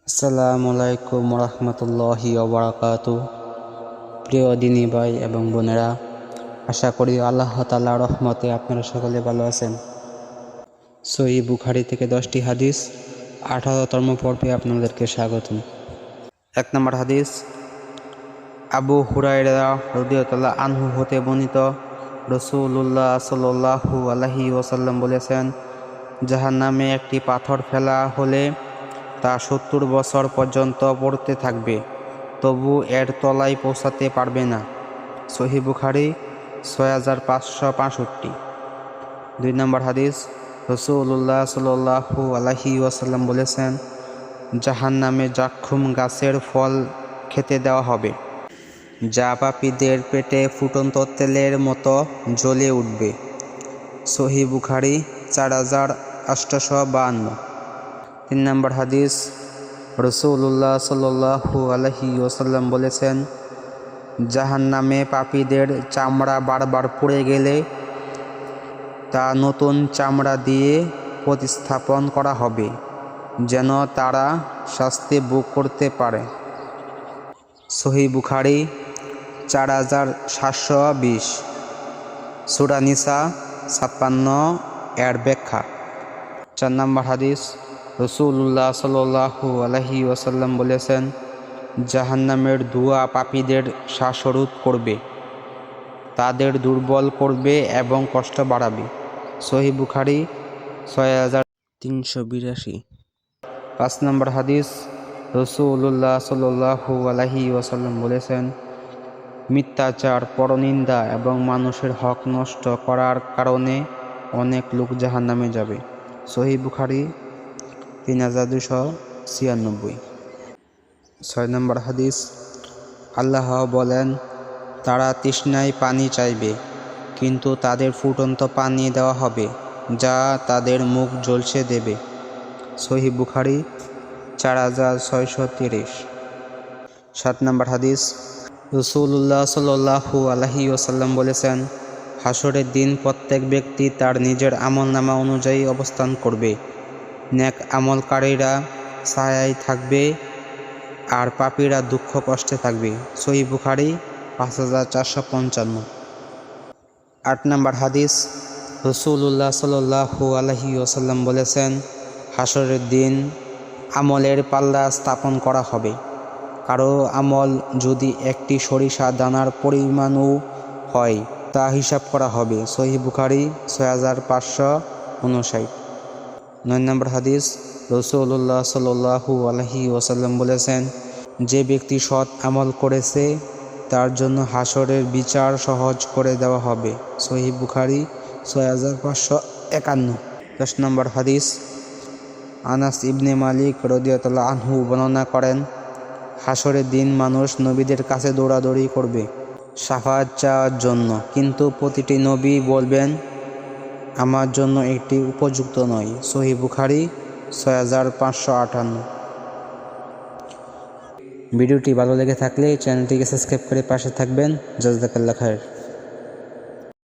আসসালামু আলাইকুম রহমতুল্লাহি ওবারাকাতু। প্রিয় দিনী ভাই এবং বোনেরা, আশা করি আল্লাহ তাআলার রহমতে আপনারা সকলে ভালো আছেন। সহিহ বুখারী থেকে 10টি হাদিস 18তম পর্বে আপনাদেরকে স্বাগতম। 1 নম্বর হাদিস, আবু হুরায়রা রাদিয়াল্লাহু আনহু হতে বর্ণিত, রাসূলুল্লাহ সাল্লাল্লাহু আলাইহি ওয়াসাল্লাম বলেছেন, জাহান্নামে একটি পাথর ফেলা হলে তা 70 বছর পর্যন্ত পড়তে থাকবে, তবু এর তলায় পৌঁছাতে পারবে না। সহিহ বুখারী 6565। 2 নম্বর হাদিস, রাসূলুল্লাহ সাল্লাল্লাহু আলাইহি ওয়াসাল্লাম বলেছেন, জাহান্নামে জাক্কুম গাছের ফল খেতে দেওয়া হবে, যা পাপীদের পেটে ফুটন্ত তেলের মতো জ্বলে উঠবে। সহিহ বুখারী 4852। 3 নম্বর হাদিস, রাসূলুল্লাহ সাল্লাল্লাহু আলাইহি ওয়াসাল্লাম বলেছেন, জাহান্নামে পাপীদের চামড়া বারবার পুড়ে গেলে তা নতুন চামড়া দিয়ে প্রতিস্থাপন করা হবে, যেন তারা শাস্তি ভোগ করতে পারে। সহিহ বুখারী 4720। সূরা নিসা 56 এর ব্যাখ্যা। 4 নম্বর হাদিস, রাসূলুল্লাহ সাল্লাল্লাহু আলাইহি ওয়াসাল্লাম বলেছেন, জাহান্নামের ধোঁয়া পাপীদের শ্বাসরোধ করবে, তাদের দুর্বল করবে এবং কষ্ট বাড়াবে। সহিহ বুখারী 6382। 5 নম্বর হাদিস, রাসূলুল্লাহ সাল্লাল্লাহু আলাইহি ওয়াসাল্লাম বলেছেন, মিথ্যাচার, পরনিন্দা এবং মানুষের হক নষ্ট করার কারণে অনেক লোক জাহান্নামে যাবে। সহিহ বুখারী 3296। 6 নম্বর হাদিস, আল্লাহ বলেন, তারা তৃষ্ণায় পানি চাইবে, কিন্তু তাদের ফুটন্ত পানি দেওয়া হবে, যা তাদের মুখ ঝলসে দেবে। সহিহ বুখারী 4630। 7 নম্বর হাদিস, রাসূলুল্লাহ সাল্লাল্লাহু আলাইহি ওয়াসাল্লাম বলেছেন, হাসরের দিন প্রত্যেক ব্যক্তি তার নিজের আমলনামা অনুযায়ী অবস্থান করবে। নেক আমলকারীরা ছায়ায় থাকবে আর পাপীরা দুঃখ কষ্টে থাকবে। সহিহ বুখারী 5455। 8 নম্বর হাদিস, রাসূলুল্লাহ সাল্লাল্লাহু আলাইহি ওয়াসাল্লাম বলেছেন, হাসরের দিন আমলের পাল্লা স্থাপন করা হবে। কারো আমল যদি একটি সরিষা দানার পরিমাণও হয়, তা হিসাব করা হবে। সহিহ বুখারী 6559। 9 নম্বর হাদিস, রাসূলুল্লাহ সাল্লাল্লাহু আলাইহি ওয়াসাল্লাম বলেছেন, যে ব্যক্তি সৎ আমল করেছে তার জন্য হাসরের বিচার সহজ করে দেওয়া হবে। সহিহ বুখারী 6551। 10 নম্বর হাদিস, আনাস ইবনে মালিক রাদিয়াল্লাহু আনহু বর্ণনা করেন, হাসরের দিন মানুষ নবীদের কাছে দৌড়াদৌড়ি করবে শাফাআত চাওয়ার জন্য, কিন্তু প্রতিটি নবী বলবেন, আমার জন্য এটি উপযুক্ত নয়। সহিহ বুখারী 6558। ভিডিওটি ভালো লেগে থাকলে চ্যানেলটিকে সাবস্ক্রাইব করে পাশে থাকবেন। জাযাকাল্লাহু খায়র।